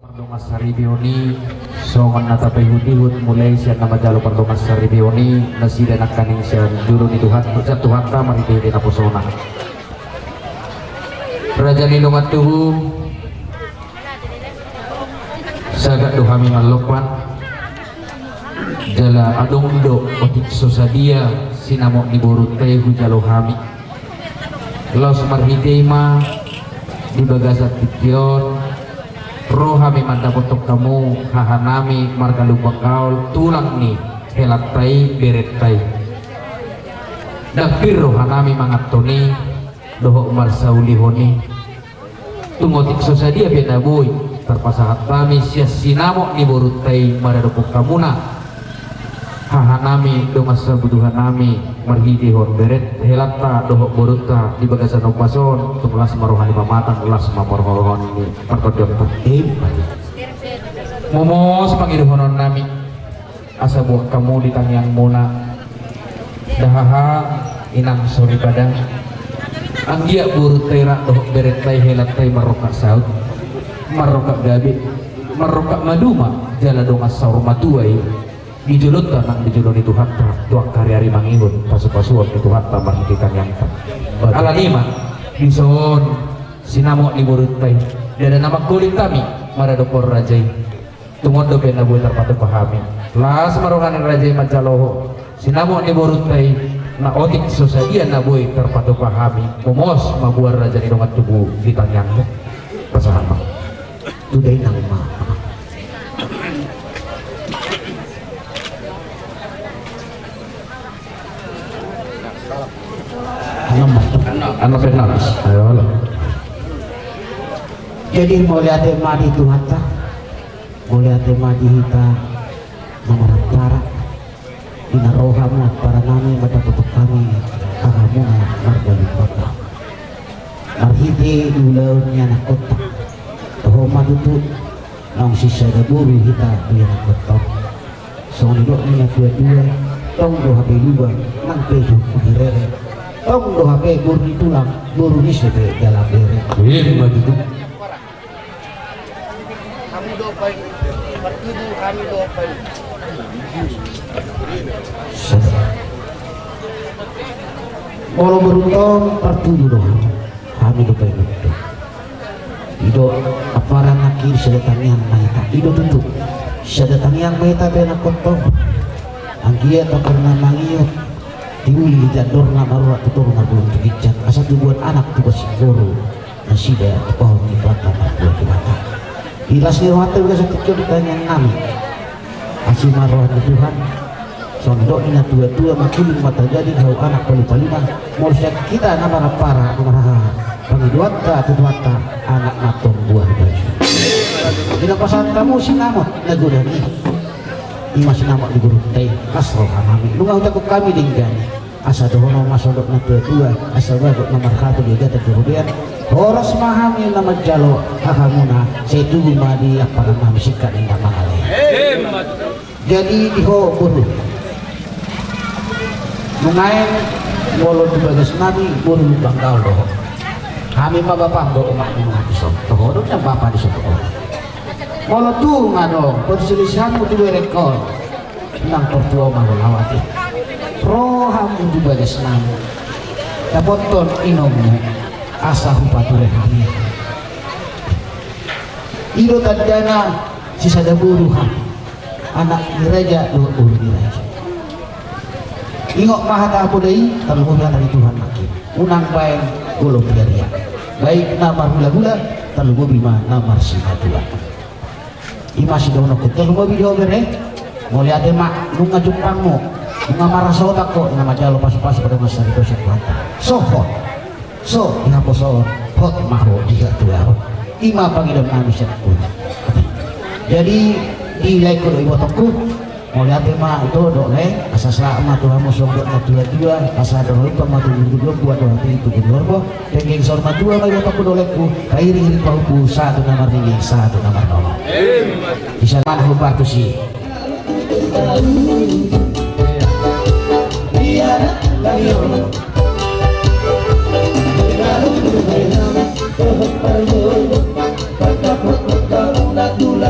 Pardongas Saribioni songon nata pehut-hut mulai siya nama jalo Pardongas Saribioni nasida nakaning siya juru ni Tuhan berkat Tuhan ta mariti di naposona Raja Lilungat Tuhu sagat duhami malokwan jala adongdo otik sosadia sinamo ni borut tehu jalo hami los marhidema di bagasat tikyon rohami manda potok kamu hahanami marga lubakaul tulang ni helat tai beret tai dapir rohanami mangatoni doho marsaulihoni tungotik sosadia beda boy terpasahat kami sia sinamo ni borut tai maradopok kamuna hahanami dongas sabuduhanami marhidihon beret helata doho boruta di bagasan opason tulas marohani pamatan ulas mamorhohon ini perkodok tertib momos pangiduhonon nami asa buah kamu di tangiang muna dahaha inang sori badang anggia burut terak doho beret tai helat tai marokak saut marokak gabi marokak maduma jala dongas saur matuai dijulut tanang dijuluni Tuhan tuak hari-hari mangihun pasu-pasuan itu hatta marhikikan yang ala lima dison sinamo ni burut tay dan nama kulit kami maradopor rajai tungondo pena buat terpatu pahami las marohan rajai macaloho sinamo ni burut tay na otik sosadia na boy terpatu pahami momos mabuar raja ni dongat tubuh di tanyang pasahan mak tudai nang ma anak penalis ayo lo jadi mau lihat madi Tuhan ta mau lihat madi kita nomor para ina rohamu para nami pada putuk kami kamu marga lipaka marhiti ulaunya nak kota toh madutu nang sisa daburu kita dia nak kota so ni doknya dua-dua tong doha dua nang peju kudirere tong doha pe burni tulang burni sebe dalam dere iya begitu kami dopai bertudu kami dopai kalau beruntong bertudu doha kami dopai itu ido aparan nakir sedatan yang maita ido tutup sedatan yang maita benak kontong angkia tak pernah mangiyot diuli jador na marua tutur na belum tugijan asa tubuhan anak tuba sigoro nasida pohon di bata marua di bata ilas ni rohata juga sakit ditanya nami asih marua di Tuhan sondok ina tua-tua makiling mata jadi kau anak palu-palima morsiak kita nama para nama pangiduata tutuata anak matong buah baju ina pasangan kamu sinamot nagudani ima sinamot di guru teh kasroh kami lunga ucap kami dinggani asa dohono masodok na tua asa bagot nomor satu di gata jurubian horos mahami nama jalo hahamuna setuju madi apa nama sikat indah mangale jadi diho buru mengain walau di bagas nabi buru banggal doho kami mah bapak doho mak menghati sok doho doho bapak di sok walau tuh ngadong perselisihanmu di rekor nang pertua mangolawati rohamu juga desnam dapoton inommu asa hupature kami ido tadana sisa daburu anak diraja dua buru diraja ingok mahata apodai terluhur dari Tuhan makin unang bain gulung biaria baik namar gula-gula terluhur bima namar sinadua imasi dono keterluhur video bere mau lihat emak lu ngajupangmu bunga marah sotak kok nama jalo pas-pas pada masa itu sekwata so hot so ina poso hot maho jika tuaro ima pangidam nami sekun jadi di like kudu ibu toko mau lihat emak itu dole asa selama Tuhan mau sobat natua asa doa itu matu dulu buat doa itu kedua boh pengen sor matua ibu toko doleku kairi pauku satu nomor tinggi satu nomor nol bisa mana lupa tuh sih Lalu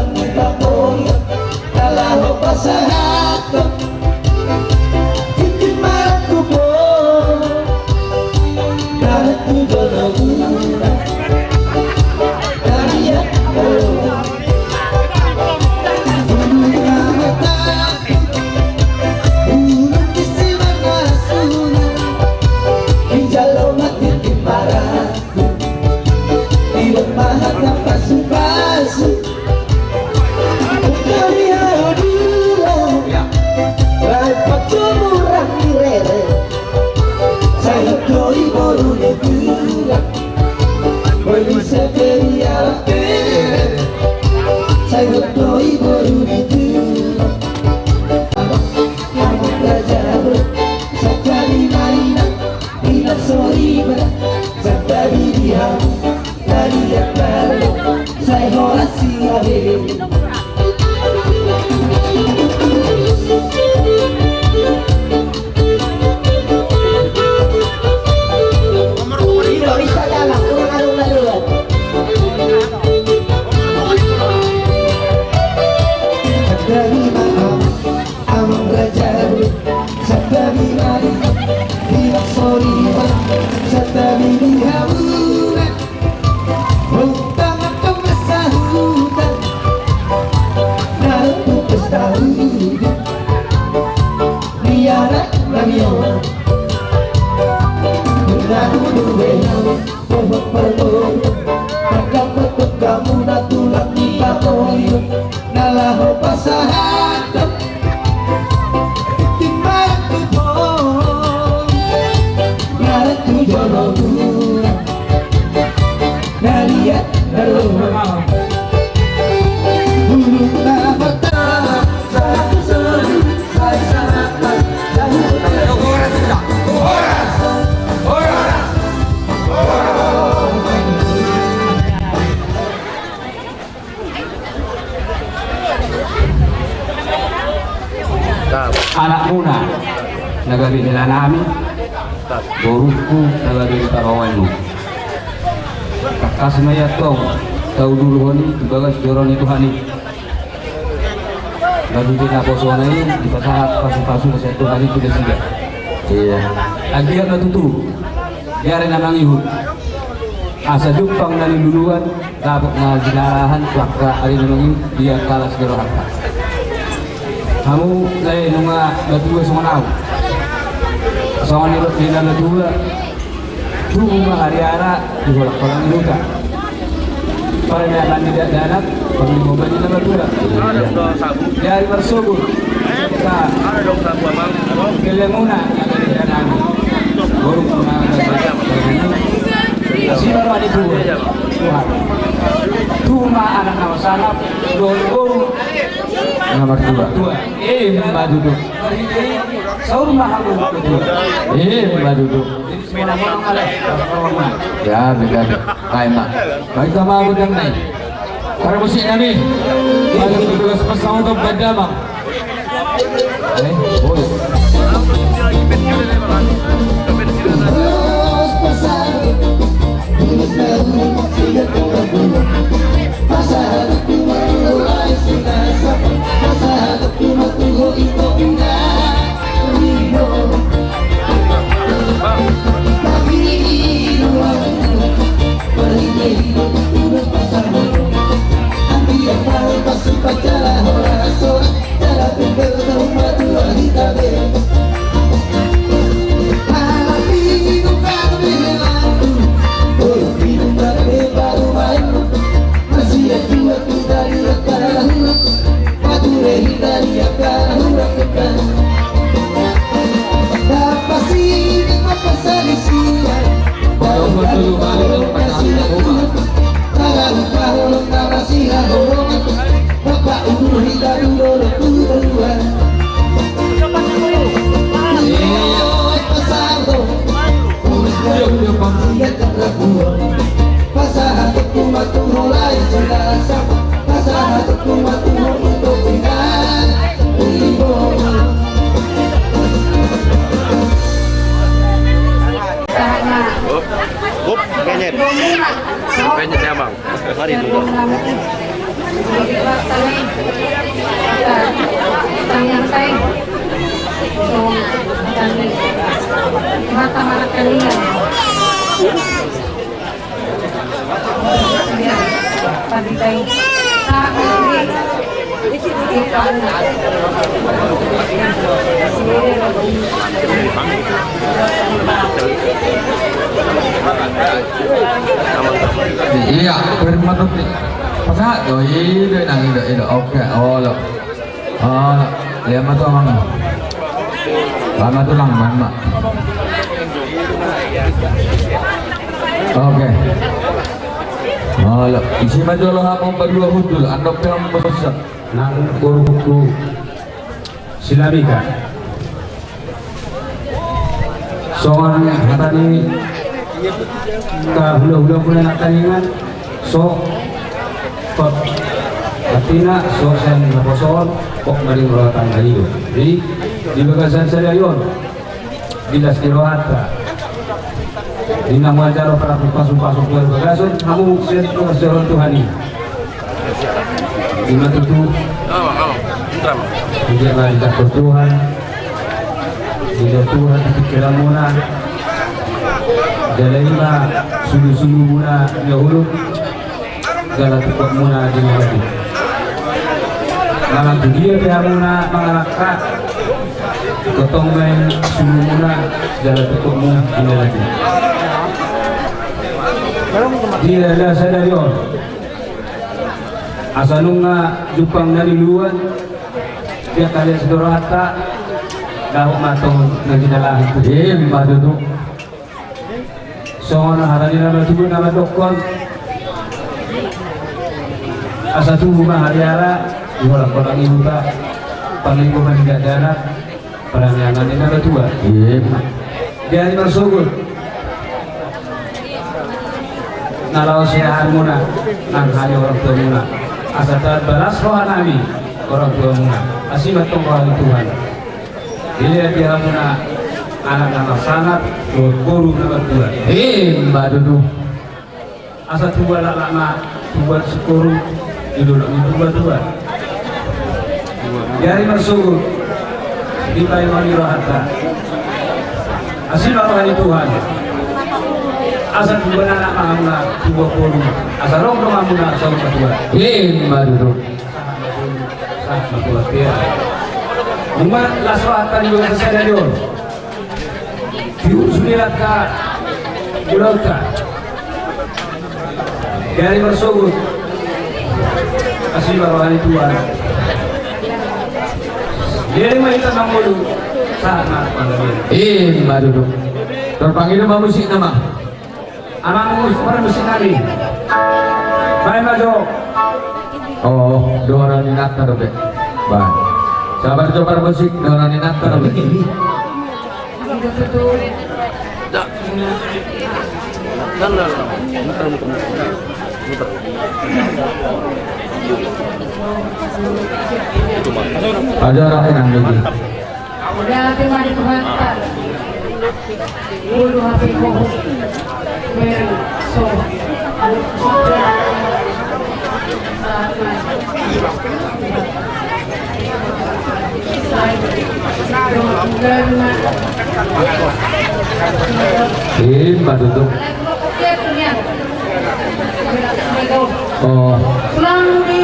anak muna nagabi nila namin boruku nagabi tarawan kakasmaya to tahu dulu ni bagas joron itu hani lalu dia posona ini di pasar pasu-pasu ke satu hari itu sudah iya lagi ada tutu biarin namang ibu asa jupang dari duluan dapat ngajinahan wakka hari namang dia kalah segera harta kamu lain nunga berdua sama tahu sama ni dalam dua cuma hari-hari dibolak orang luka pada dalam tidak darat perlu mobil di dalam dua dari bersubur ada dong sabu abang kelemuna ada di dalam baru mengajar siapa ada dua cuma anak nama sanap dulu nomor dua mbak duduk sahur mahal duduk mbak duduk ya beda kayak mak baik sama aku dan naik para musik kami ada tugas bersama untuk benda bang boleh penyet ya bang, mari dulu. Mata-mata kalian. Pagkitay sa akin. Iya, bermatut nih. Pasal doi doi nang ida oke. Oh lo. Oh, lihat matu amang. Lama tuh lang mama. Oke. Oh lo, isi maju lo hamong berdua hudul, andok yang besar. Nang guru silabika soal hatani ka hula-hula pula nak taningan so kok katina so sen naposol kok maring rotan kayu jadi di bagasan saya yon bilas dirohata di nama jaro para pasung-pasung keluar bagasan kamu sen keseron Tuhani di mata tu dia lari ke Tuhan dia Tuhan pikiran muna dia lima sulu-sulu muna dia hulu dalam tukar muna di hati dalam dia dia muna mengalahkan ketong main sulu muna dalam tukar muna di hati dia ada sadar yon asalung nga jupang naliluan dia kalian sedorata dahuk matong nagidalahan ko madu tu so na harani na matubo na madokon asa tubo mahariara iwalang parang ibuka panglinggo man tidak darat parang yangan na natua dia ni marsugod nalaw siyahan muna nang hali orang tua muna asa balas rohan nami orang tua muna asimat tong rohan Tuhan dilihat dia muna anak-anak sangat guru nomor 2 mbak Dudu asa tuba lama tuba sekuru idulok tuba dari masuk di payung rohata asimat rohan Tuhan asa tuba anak muna tuba guru asa rong muna sama kedua mbak Dudu sangat kuat dia umat laswatan juga kesadaran yon diusulilah ka ulauta dari bersugut kasih bawahan Tuhan dia mahita ng mulo sangat pandangin mbak Dudu terpanggil nama musik nama amang musik namin may majo oh doa ninata dobe bang sabar coba musik doa ninata dobe ajaran yang lagi Udah terima di Tuhan. Dulu hati kau so. mbak Dudu oh Pulang di.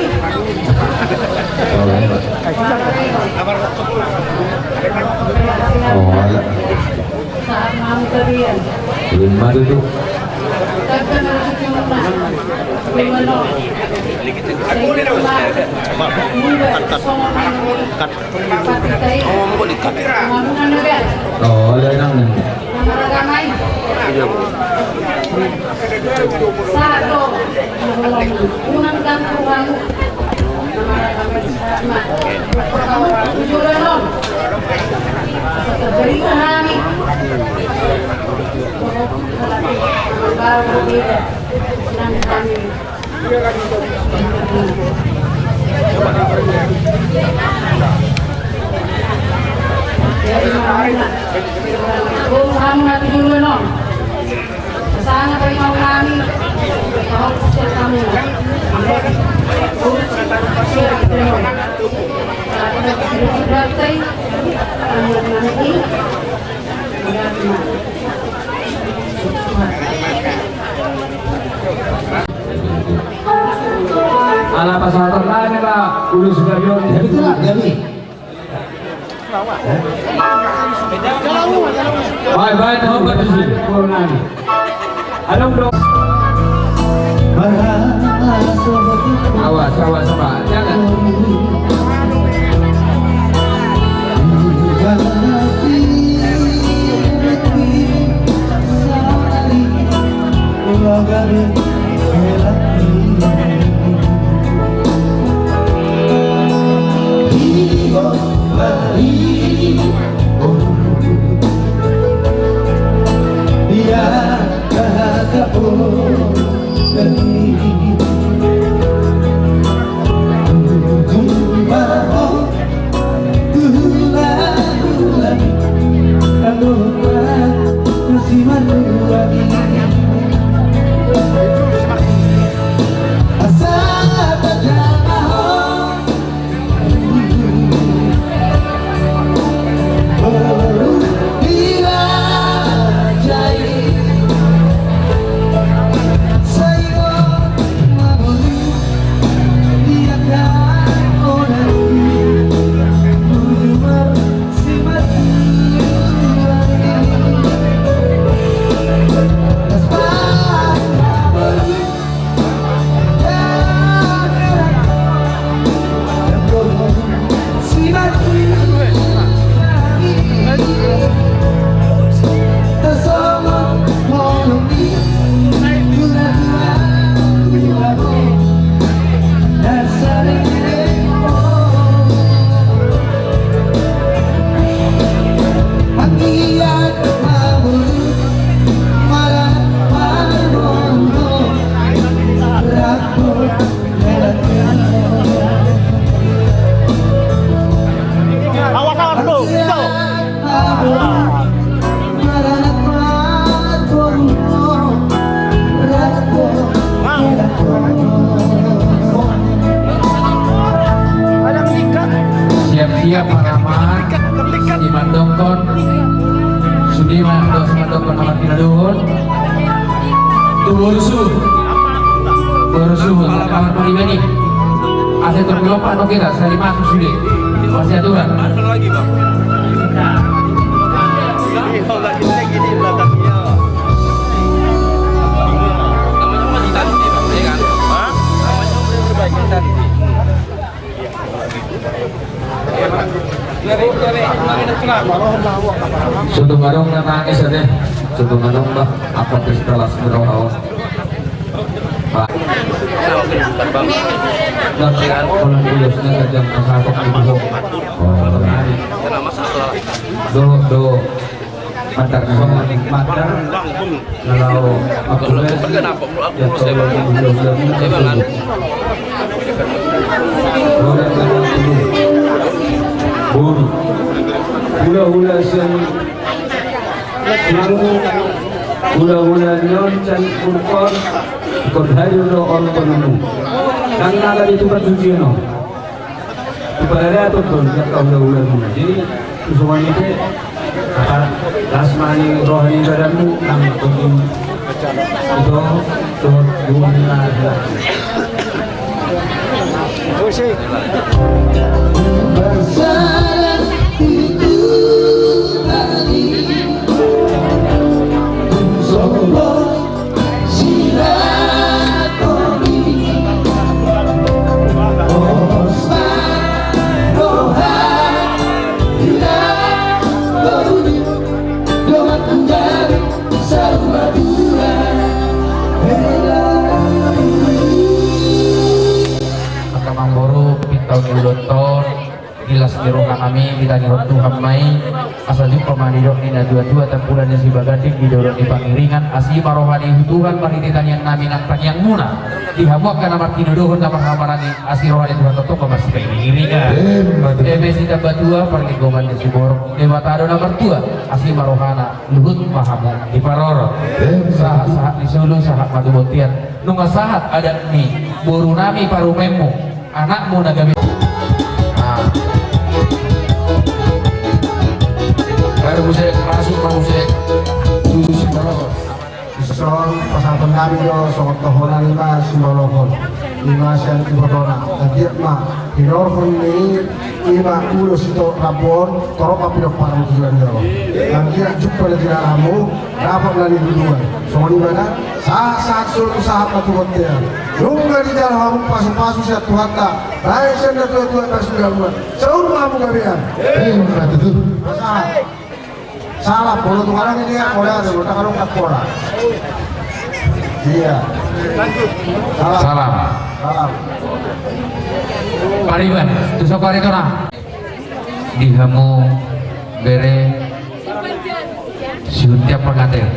oh ala Saat mau kalian. mbak Dudu Takkan harus cuma. Gimana? oh ada yang Satu, unang gantuhan. Berikan kami. Baru berbeda. Kami. Muhammad dulu non. Sana kayo mau kami. Kalau siya kami. Berarti nanti ala pasal lain na ulo sugayon. Ya betul lah, Gabi. Bye tahu betul Purnani. Anong dong? Awas Pak, jangan. Siap-siap paraman di Mandongkon Sudiman dos Mandongkon amat kinaduhun tu berusuh amat pribadi aset tergelopak no kita sekali masuk sudah masih aturan lagi bang lagi di belakangnya namanya masih tadi bang ya kan namanya udah berbagi tadi Sudah ngarong na nangis ada sudah ngarong ba apa setelah seberapa Pak dan kalau biasanya kerja masakok di bawah do matar sama matar kalau aku ya kalau hula-hula sen hula-hula nyon can kurkon kodhayo do on konunu nang naga itu batuji no ibaratnya itu don ya hula-hula jadi semuanya itu lasmani rohani badanmu nang kuning itu tuh dunia ada Bersalah itu tadi Solo silaturahmi Osman Rohan tidak beruni doa menjadi sama dua Mamboro pitau niudoton gilas diroha kami kita nirot Tuhan mai asal jumpa manidok nina dua-dua tempulannya si bagadik didorong di pangiringan asima rohani Tuhan panititan yang nami nangtang yang muna dihamuakan amat kinudohon nama hamarani asih rohani Tuhan totong masih pangiringan deme sita batua perligoman di Siborong dewa tado nomor 2 asima rohana luhut mahamu di Paroro sahat di Sulu sahat madubotian nunga sahat ada nih boru nami parumemu anakmu nagabi baru musik masuk musik susu terus Ison pasal kami yo soal tohonan lima simbolokon lima sen ibodona agiat ma hinorhon ni ima ulos itu rabon toropa pinok parang tujuan yo agiat jumpa lagi ramu dapat lagi duluan soal mana saat sul usaha patu hotel nunggu di dalam pasu-pasu siap Tuhan tak baik sen Tuhan tak sudah buat seluruh kamu kalian itu salah bolo tuh orang ini ya boleh ada udah kalau nggak pola iya Salam. salam Pariban, tusok kari kona. Dihamu bere siuntiap pengatir.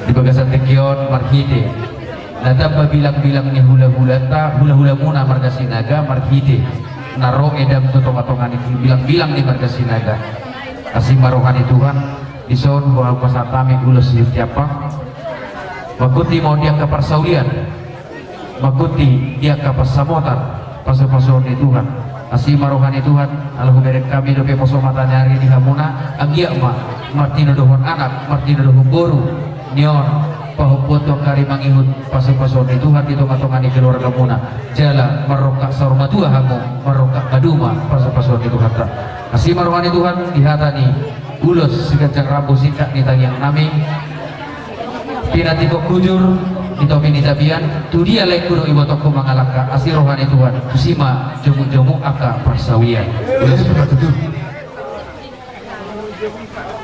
Di bagasan tekion marhide. Nada bilang-bilang ni hula-hula ta hula-hula muna marga sinaga marhide. Naro edam tutong-atongan itu bilang-bilang di marga sinaga. Asih marohani Tuhan ison bahwa pasatami ulos siuntiapa. Makuti mau dia ke persaulian, makuti dia ke persamotan, pasu-pasu di Tuhan. Asih marohani Tuhan, alhamdulillah kami doke poso mata nyari di hamuna, agia ma, martino dohon anak, martino dohon boru, nion, pahupoto kari mangihut pasu-pasu di Tuhan di tonga-tonga di keluarga muna. Jala marokak sarmatua hamu, marokak maduma pasu-pasu di Tuhan tak. Asih marohani Tuhan dihatani ulos sekejang rambu singkat di tangiang nami. Pina tiko kujur itu mini tabian tu dia lain kuno ibu toko mangalaka asih rohani Tuhan kusima jomu-jomu aka persawian ya seperti itu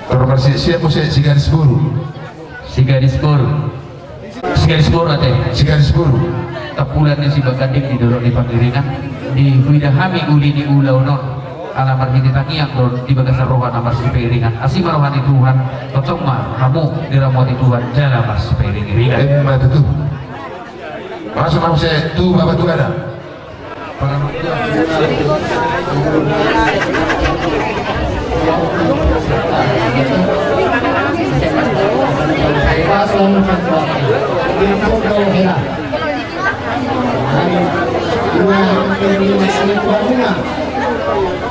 kalau siap musik si garis buru ate si garis buru tapulan si baganding di dorong di panggiringan di widahami uli di ulau non alamar hiti tangiang don di bagasan rohan amar si piringan asih marohani Tuhan totong ma kamu diramoti Tuhan jalan mas piringan itu masuk saya tuh bapak tuh ada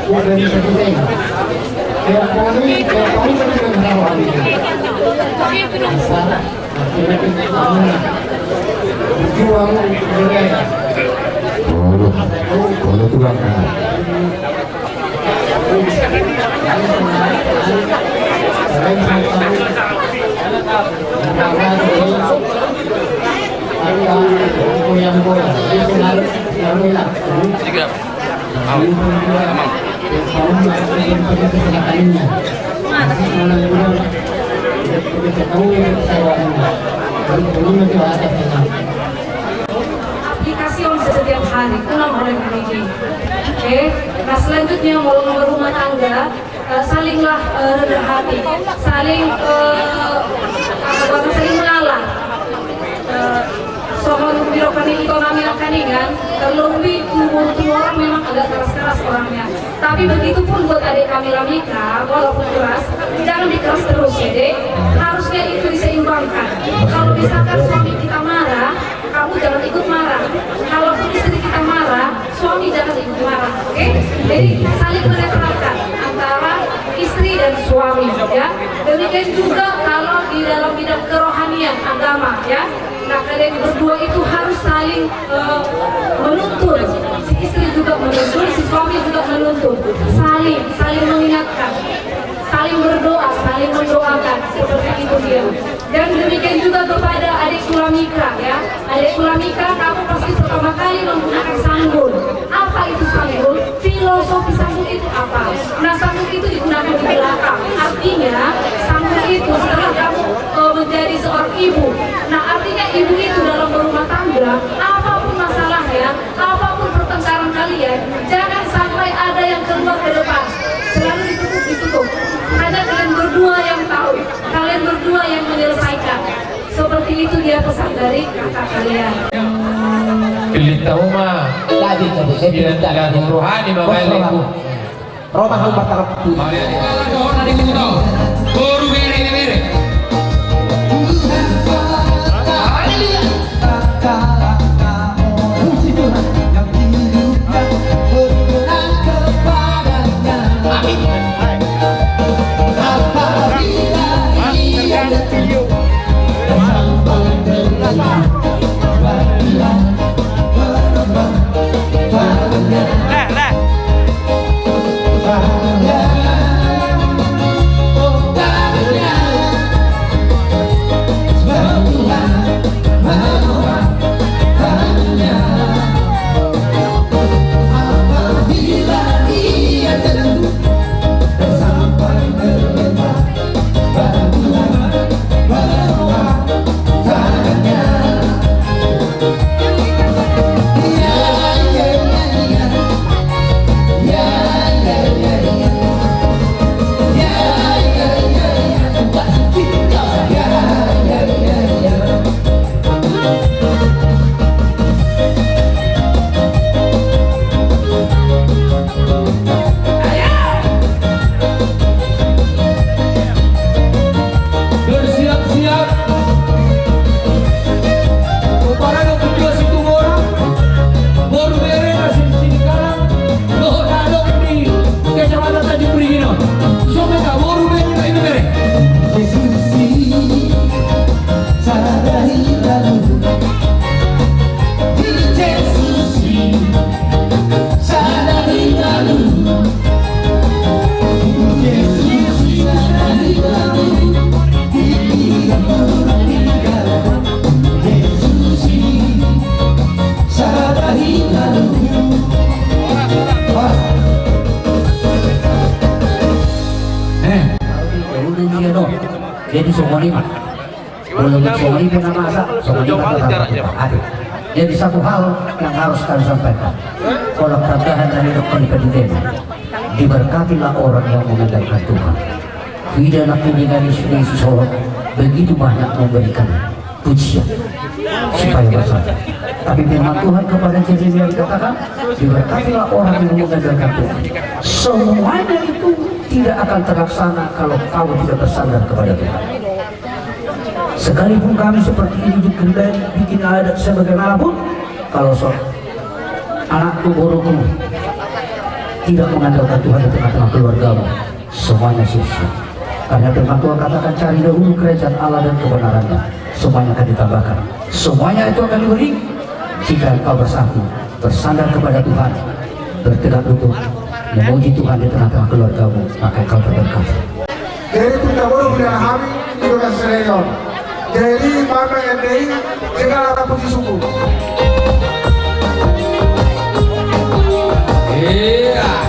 dari satu tema. Kayak kami tidak tahu hal ini. Masalah, akhirnya berjuang berbeda. Kalau tulang yang bola, itu harus dilakukan. Aplikasi yang setiap hari pulang oleh gereja. Oke, nah selanjutnya mau rumah tangga salinglah rendah hati, saling mengalah. Soal birokrasi ekonomi kaningan terlebih tubuh orang memang agak keras-keras orangnya. Tapi begitu pun buat adik kami Lamika, walaupun keras, jangan dikeras terus ya dek. Harusnya itu diseimbangkan. Kalau misalkan suami kita marah, kamu jangan ikut marah. Kalau istri kita marah, suami jangan ikut marah. Oke? Jadi saling menetralkan antara istri dan suami ya. Demikian juga kalau di dalam bidang kerohanian agama ya. Nah, kalian berdua itu harus saling menuntun. Si istri juga menuntun, si suami juga menuntun. Saling mengingatkan, saling berdoa, saling mendoakan. Seperti itu dia. Dan demikian juga kepada adik Sulamika ya. Adik Sulamika, kamu pasti pertama kali menggunakan sanggul. Apa itu sanggul? Filosofi sanggul itu apa? Nah, sanggul itu digunakan di belakang. Artinya, sanggul itu setelah kamu menjadi seorang ibu. Nah, artinya ibu itu dalam berumah tangga, apapun masalahnya, apapun pertengkaran kalian, jangan sampai ada yang keluar ke depan. Selalu ditutup. Hanya kalian berdua yang tahu, kalian berdua yang menyelesaikan. Seperti itu dia pesan dari kakak kalian. Pilih tahu mah Tadi saya tidak rohani bapak-ibu. Roma hamba tarap tu. Guru beri. Apabila ia lima. Belum ini pun masa, ada. Jadi satu hal yang harus kami sampaikan, kalau tambahan dari Dr. Kadiden, diberkatilah orang yang mengandalkan Tuhan. Tidak nak dengan Yesus Solo begitu banyak memberikan pujian supaya bersama. Tapi firman Tuhan kepada Yeremia dikatakan, diberkatilah orang yang mengandalkan Tuhan. Semuanya itu tidak akan terlaksana kalau kau tidak bersandar kepada Tuhan. Sekalipun kami seperti ini dikendali bikin adat sebagaimanapun, kalau anakku buruku tidak mengandalkan Tuhan di tengah-tengah keluargamu, semuanya sia-sia. Karena firman Tuhan katakan, cari dahulu kerajaan Allah dan kebenarannya, semuanya akan ditambahkan. Semuanya itu akan diberi jika engkau bersatu, bersandar kepada Tuhan, bertegak lutut, memuji Tuhan di tengah-tengah keluargamu, maka engkau terberkati. Jadi kita baru bilang kami itu kan serius. Jadi maka NDI segala ada puji suku. Iya.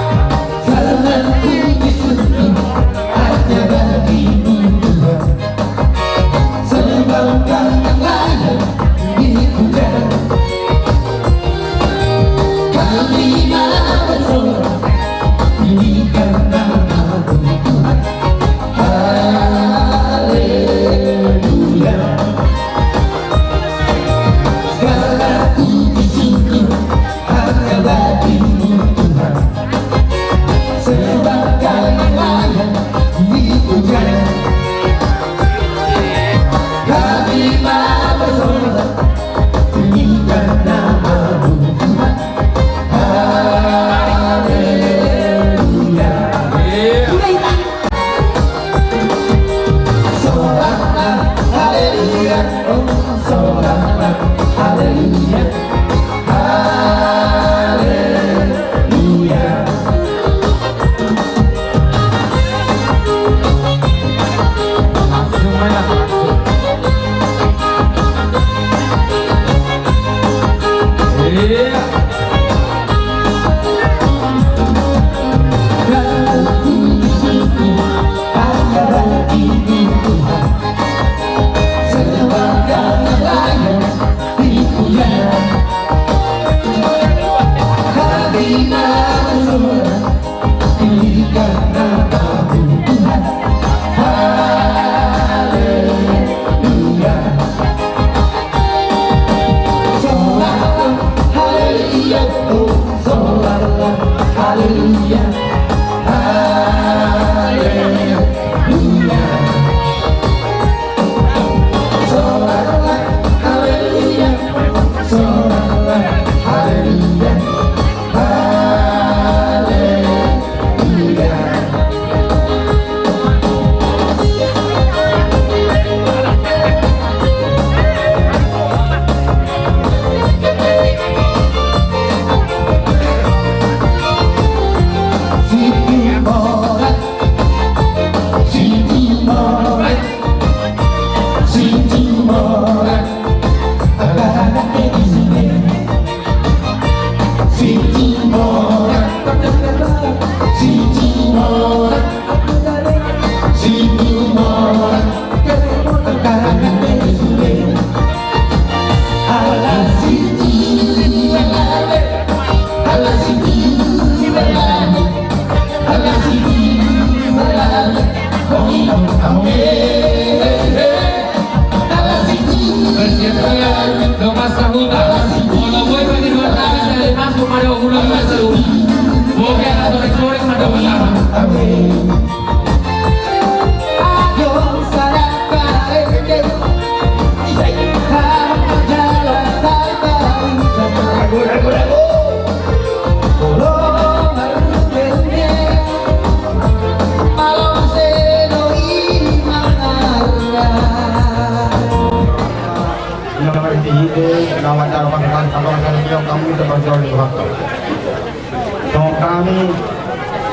Kami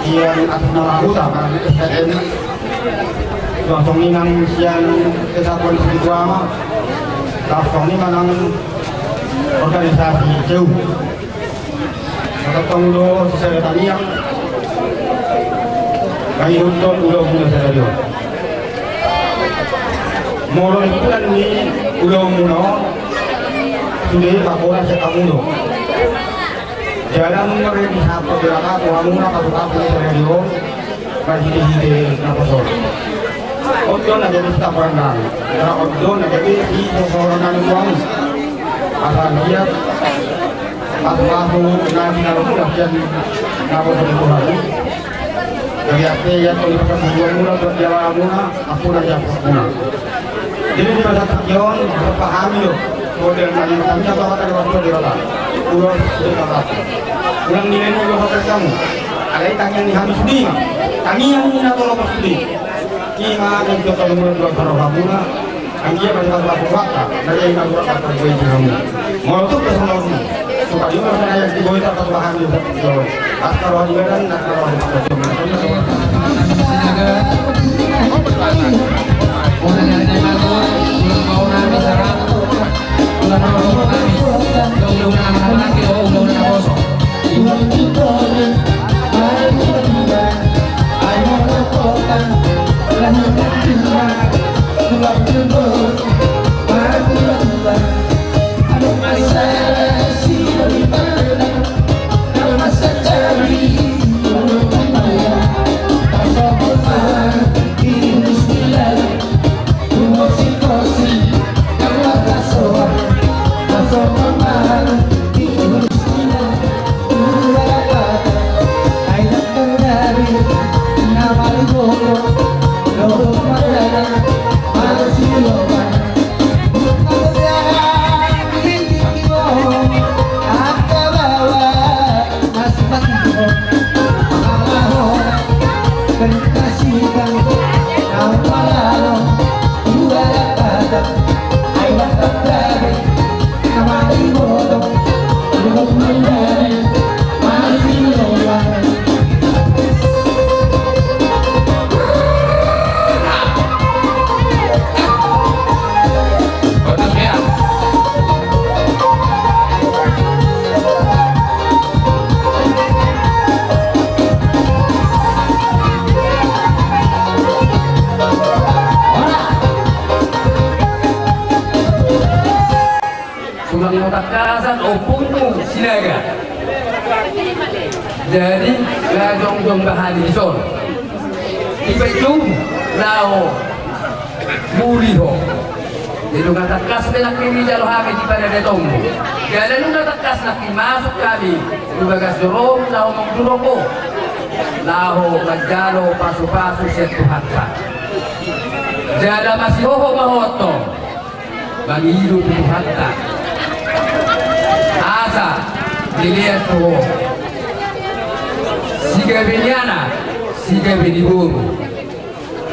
yang atas nama anggota kami SDN langsung nang siang kesatuan spiritual langsung nang organisasi jauh ketemu lo sesuai tanya kami untuk udah punya seradio Moro itu kan ini udah muno sudah kapola saya kamu jalan mereka satu berangkat wanuna kamu radio masih di Naposol. Ojon ada di Tapandan, karena ojon ada di Soronan uang. Asal dia asal nanti kalau sudah jadi Naposol itu hari. Dari apa yang kalau kita buat mula berjalan mula, aku aja mula. Jadi di masa takion pahami loh. Model kali kami apa kata waktu di dalam. Pulau sudah kata. Ulang nilai juga hotel kamu. Ada tangan yang habis di. Kami yang ini atau lepas di. Kima dan juga kalau mulai dua taruh kamu lah. Kami yang berjalan laku waktu. Dari yang aku rapat terbuai kamu. Mau tuh bersama kamu. Suka juga saya di bawah tak pahami loh. Askar wajib dan askar wajib. Takasan opungmu sinaga. Jadi lajong-jong bahan ison. Ipaitung lao muriho. Jadi ngatakas benak kami jalo kami di pada detongmu. Kaya nung ngatakas na masuk kami lubagas dorong lao mongduroko. Lao majalo pasu-pasu siya Tuhan ka. Jada masih hoho mahoto. Bagi hidup Tuhan ka. Asa dilihat tuh siga biniana siga biniburu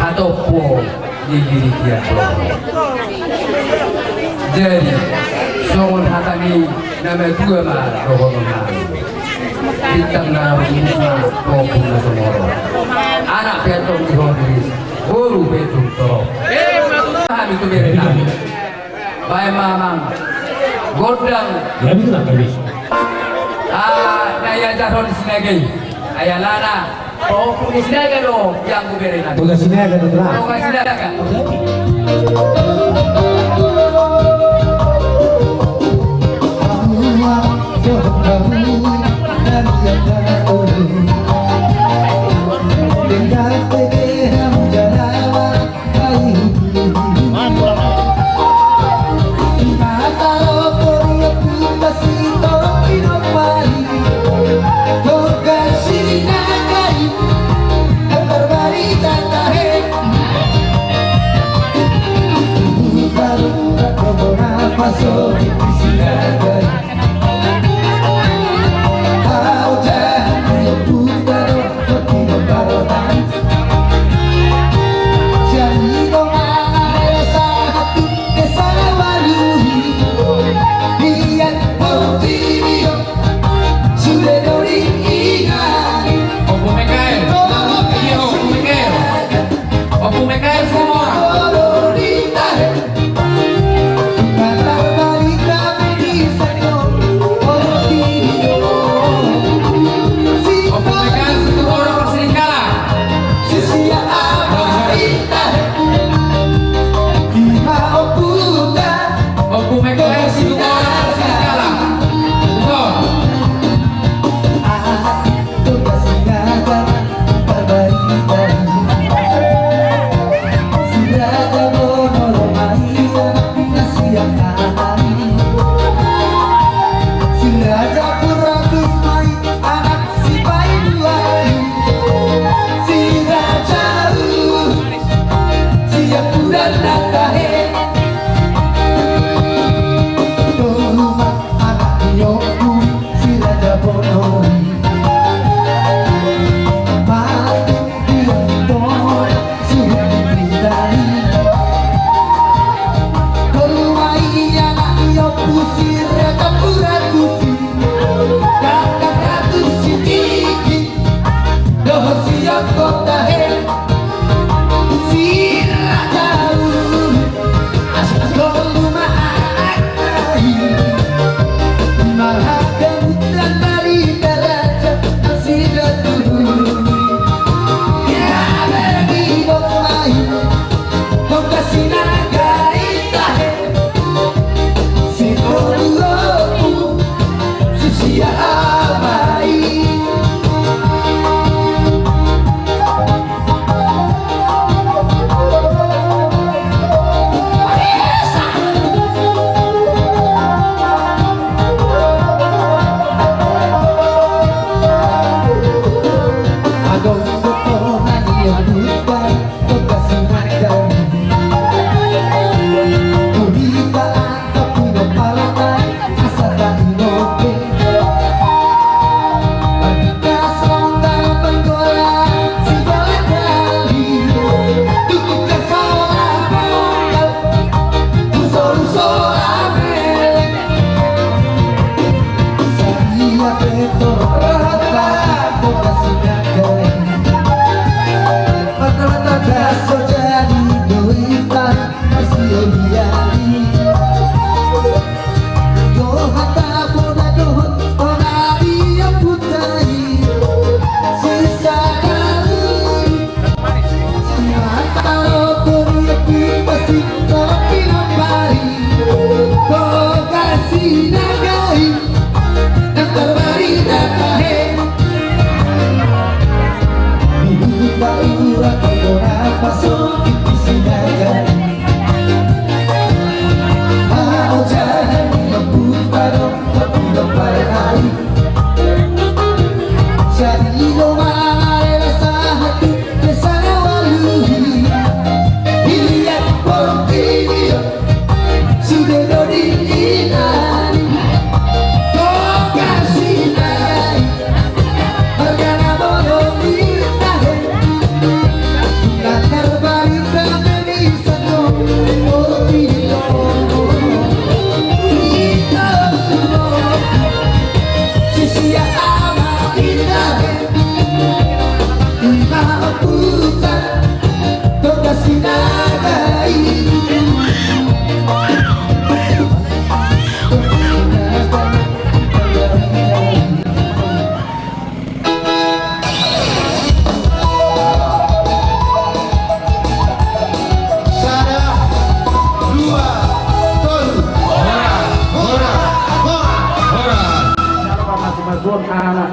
atau po di diri dia jadi songon hatani nama dua mah rohongan bintang nama insma kopung na tomoro anak petong di hodis guru petong torok kami tu berenang baik mamang godang Ya itu nak habis. Naya jaron di sini lagi. Ayah lana. Oh, di sini lagi dong yang gue beri nanti. Tugas sini ada tuh lah. Oh, kasih lagi kan?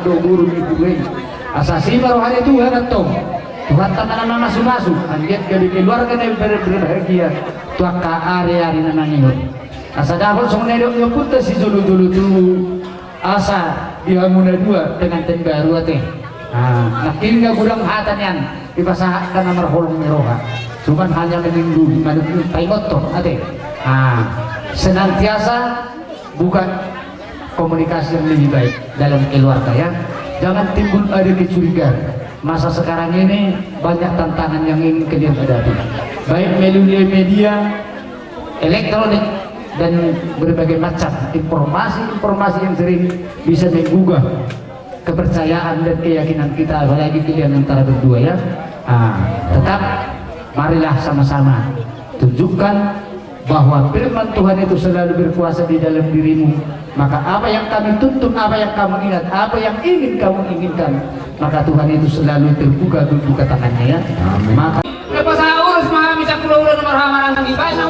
do guru itu asasi barohani Tuhan atau Tuhan tanah masuk-masuk anjir jadi keluarga yang berbahagia tuak ka hari-hari nanangin asa dahol song nedok ngeputa si dulu asa dia muna dua dengan ten baru ate nakin ga gudang hatan dipasah karena marholong meroha cuman hanya menunggu gimana taimotor ate senantiasa bukan komunikasi yang lebih baik dalam keluarga ya. Jangan timbul ada kecurigaan. Masa sekarang ini banyak tantangan yang ingin kalian hadapi. Baik melalui media elektronik dan berbagai macam informasi yang sering bisa menggugah kepercayaan dan keyakinan kita, apalagi kalian antara berdua ya. Tetap marilah sama-sama tunjukkan bahwa firman Tuhan itu selalu berkuasa di dalam dirimu. Maka apa yang kami tuntut, apa yang kamu ingat, apa yang ingin kamu inginkan, maka Tuhan itu selalu terbuka tangannya ya. Amin. Maka lepas urus mah bisa pulau nomor hamaran di banyak.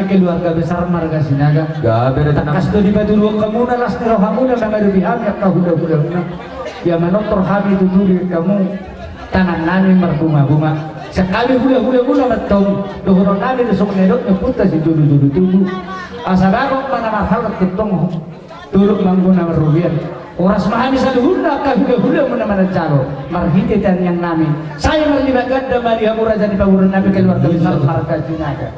keluarga besar marga Sinaga. Gabe na tanang. Kas do di badulong kamu na las nero kamu na mga lubihan at kahula-hula na. Ya manotor kami tutulir kamu tangan namin marbunga-bunga. Sekali hula-hula matong dohoron namin usok nerot na punta si dulu-dulu. Asararok mana mahal at tutong tulog mangguna marubian. Oras mahami sa luhuna kahula-hula mo naman ang tsaro. Marhititan yang namin. Saya marlibagan na marihamura dyan ipaguran namin keluarga besar marga Sinaga.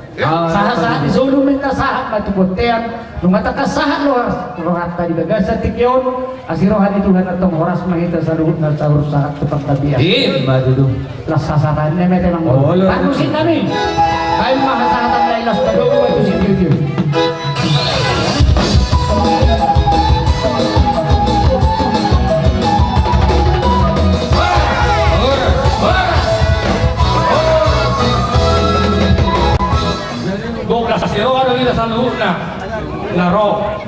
Sahat-sahat isulumin na sahat matupuntian. Nung matakasahat rohat tadi bagasa tikyon. Asirohan ituhan na tong oras mahita sa luhut na tsaro sahat tupang tabiya. Madudo. Lasasatan na may temang mo. Panusin namin. Kayo mahasahatan na ilas padogo ito si Diyo. Sa luhut na laro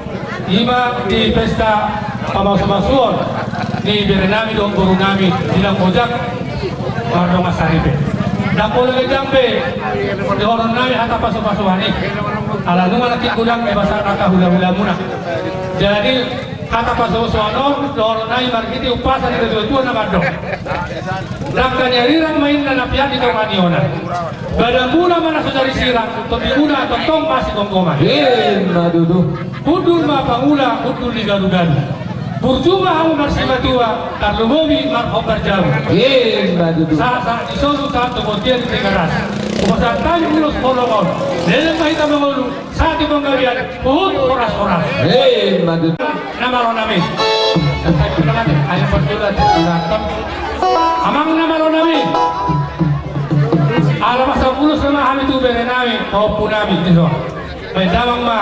iba di pesta pamasuan ni Berenami doon guru nami bilang pojak baru masaripe dan boleh jambe di orang nami hata pasu-pasuan ala numa laki kulang bahasa kata hula-hula muna jadi kata pasuan di orang nami margiti upasan itu dua nama dong Rakkan yarirang main na napian ito kaniona. Badan muna mana sudari sirang, tobi muna tong masih kongkoman. Madudo. Budul ma pangula, budul di garu-garu. Burjuma hamu marsimatua, karlubomi marhobar jauh. Madudo. Sa isosu saat kemudian di keras. Kumasan tanya mulus kolongon. Dalam mahita mengulu, saat di penggabian, buhut oras-oras. Madudo. Nama ronami. Ayah berjulat, datang. Amang nama ronami. Alam masa puluh sama kami tu berenami maupun nami itu. Bedamang ma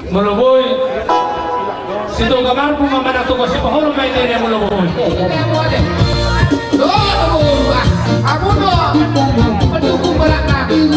melubui. Situ kamar pun mana tu kau sipahol main dia melubui. Aku dong pendukung berat nabi.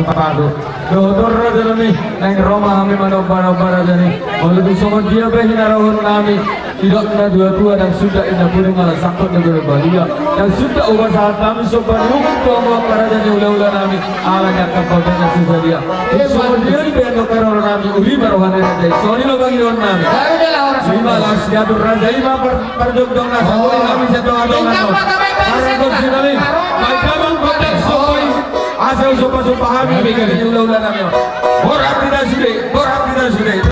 Padu. Dotor jalani nang Roma kami manobara jadi. Walau sama dia behinarawan kami tidak kena dua-dua dan sudah indah burung ala sangkut negara Balia dan sudah ubah saat kami sopan rumah tua para jadi ulah-ulah kami alanya kampaunya susah dia. Semua dia di bendo karor kami uli barohan raja. Sorry lo bagi don kami. Lima las diatur raja lima perjogdong nasa boleh kami satu adong nasa. Karena konsinali baik kamu konteks sopoi asal sopa-sopa kami begini ulah-ulah kami. Borak tidak sudah.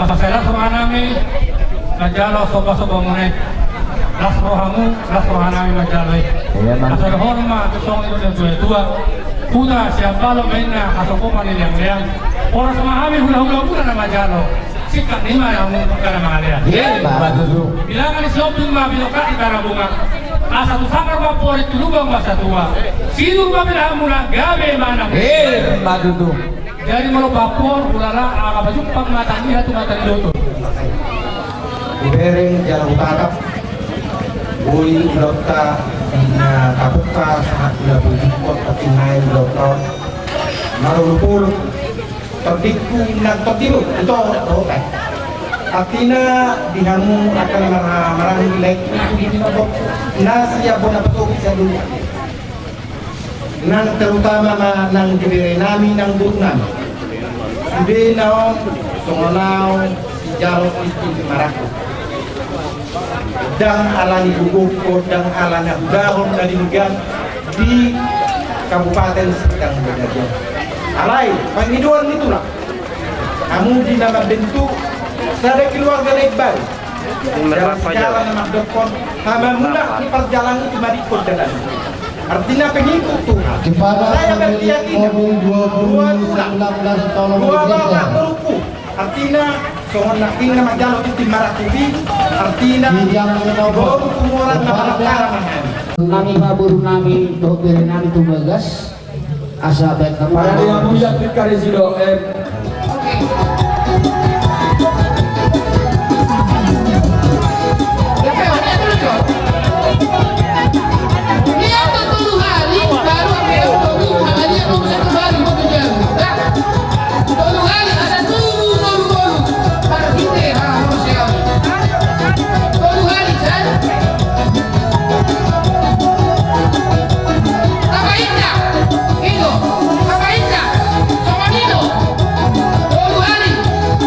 Pasela sumanami najalo soba-soba mune. Las rohamu, las rohanami najalo. Asal horma kesong itu dua. Kuda siapa lo mainnya atau koma ni yang orang semahami hula-hula pun nama najalo. Sikat lima yang bukan nama dia. Bilangan shopping mah bilokat di bunga. Asa tu sakar mah pori tu lubang masa tua. Sidur mah bilang mula gabe mana. Jadi kalau bapor ulala agak baju pak mata lihat tu mata itu. Ibereng jalan utara, bui blota, kabuka saat dia berjumpa tapi naik blota, marulupul, terdiku dan tertiru itu oke. Artinya dihamu akan marah nilai itu nabok, nasiap bona betul bisa dulu. Nang terutama nang diberi nami nang bungan, sudah naon, songonau, jauh itu maraku. Dang alani gugup, dang alani dahon dari negan di kabupaten sedang berjalan. Alai, pengiduan itulah. Kamu di nama bentuk dari keluarga Iqbal. Jalan nama dokter, kami mula di perjalanan itu marikot dengan. Artinya pengikut tuh. Saya berkeyakinan dua bulan beruku. Artinya songon naking nama jalur itu maratubi. Artinya baru kumuran nama karaman. Nami mabur nami dokter nami tubagas asa baik Para yang punya pikir sido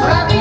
Berarti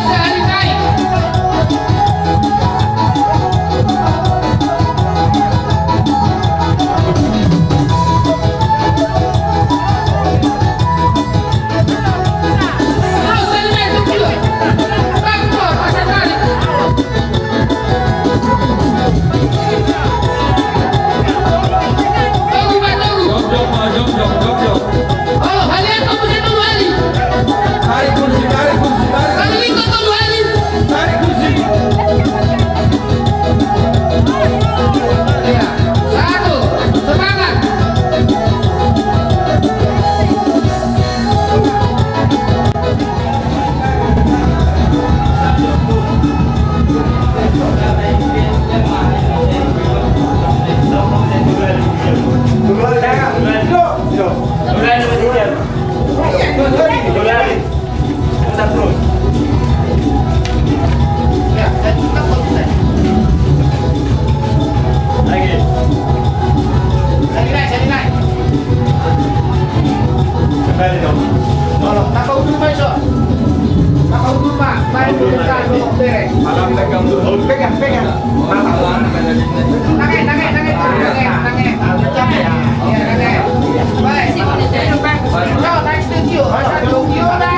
Kalau nakaudul pa iso. Nakaudul pa. Baik dulu ka dulu bere. Pegang, pegang. Nange. Baik. Yo, next to you. Asa Tokyo na.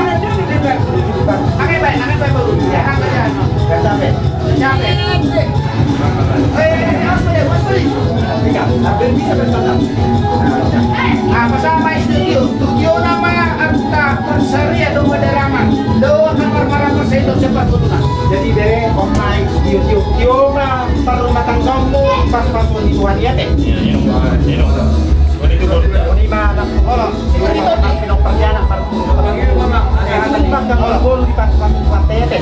Nange baik baru. Jangan kerja. Capek. Pasama studio. Studio nama Arta Persaria do Madarama. Do kamar marama sa ito cepat tutunan. Jadi bere online studio na perlu matang sombo pas di tuan dia teh. Ini mah kalau ini pinok perjalanan baru. Ini mah kalau di pas teh teh.